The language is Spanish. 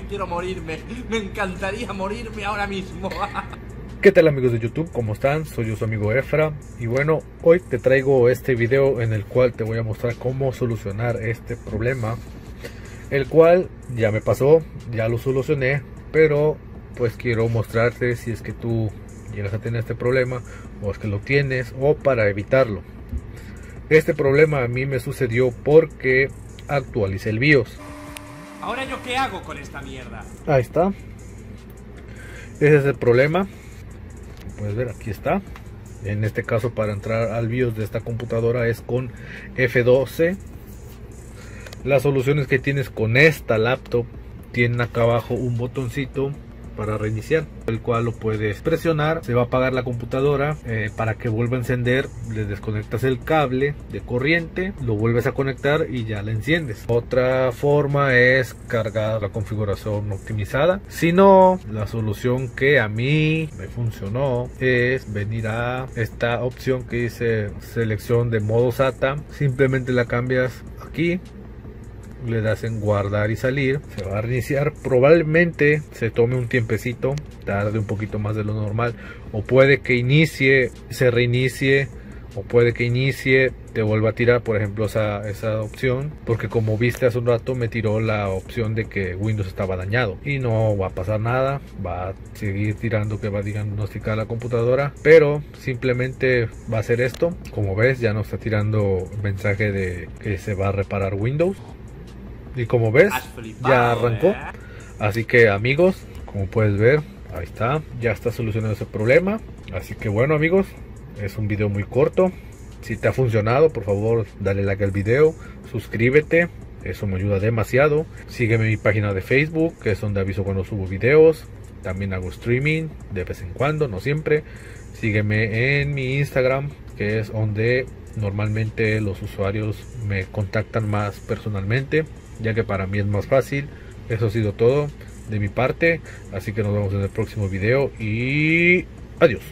Quiero morirme. Me encantaría morirme ahora mismo. ¿Qué tal amigos de YouTube? ¿Cómo están? Soy yo su amigo Efra. Y bueno, hoy te traigo este video en el cual te voy a mostrar cómo solucionar este problema. El cual ya me pasó, ya lo solucioné. Pero pues quiero mostrarte si es que tú llegas a tener este problema, o es que lo tienes, o para evitarlo. Este problema a mí me sucedió porque actualicé el BIOS. ¿Ahora yo qué hago con esta mierda? Ahí está. Ese es el problema. Puedes ver, aquí está. En este caso, para entrar al BIOS de esta computadora es con F12. Las soluciones que tienes con esta laptop tienen acá abajo un botoncito para reiniciar, el cual lo puedes presionar, se va a apagar la computadora. Para que vuelva a encender, le desconectas el cable de corriente, lo vuelves a conectar y ya la enciendes. Otra forma es cargar la configuración optimizada. Si no, la solución que a mí me funcionó es venir a esta opción que dice selección de modo SATA. Simplemente la cambias aquí, le das en guardar y salir, se va a reiniciar. Probablemente se tome un tiempecito, tarde un poquito más de lo normal, o puede que inicie, se reinicie, o puede que inicie, te vuelva a tirar, por ejemplo, esa opción, porque como viste hace un rato me tiró la opción de que Windows estaba dañado, y no va a pasar nada, va a seguir tirando que va a diagnosticar la computadora, pero simplemente va a hacer esto. Como ves, ya no está tirando mensaje de que se va a reparar Windows. Y como ves, ya arrancó. Así que amigos, como puedes ver, ahí está, ya está solucionado ese problema. Así que bueno amigos, es un video muy corto. Si te ha funcionado, por favor dale like al video, suscríbete, eso me ayuda demasiado. Sígueme en mi página de Facebook, que es donde aviso cuando subo videos. También hago streaming de vez en cuando, no siempre. Sígueme en mi Instagram, que es donde normalmente los usuarios me contactan más personalmente, ya que para mí es más fácil. Eso ha sido todo de mi parte, así que nos vemos en el próximo video y adiós.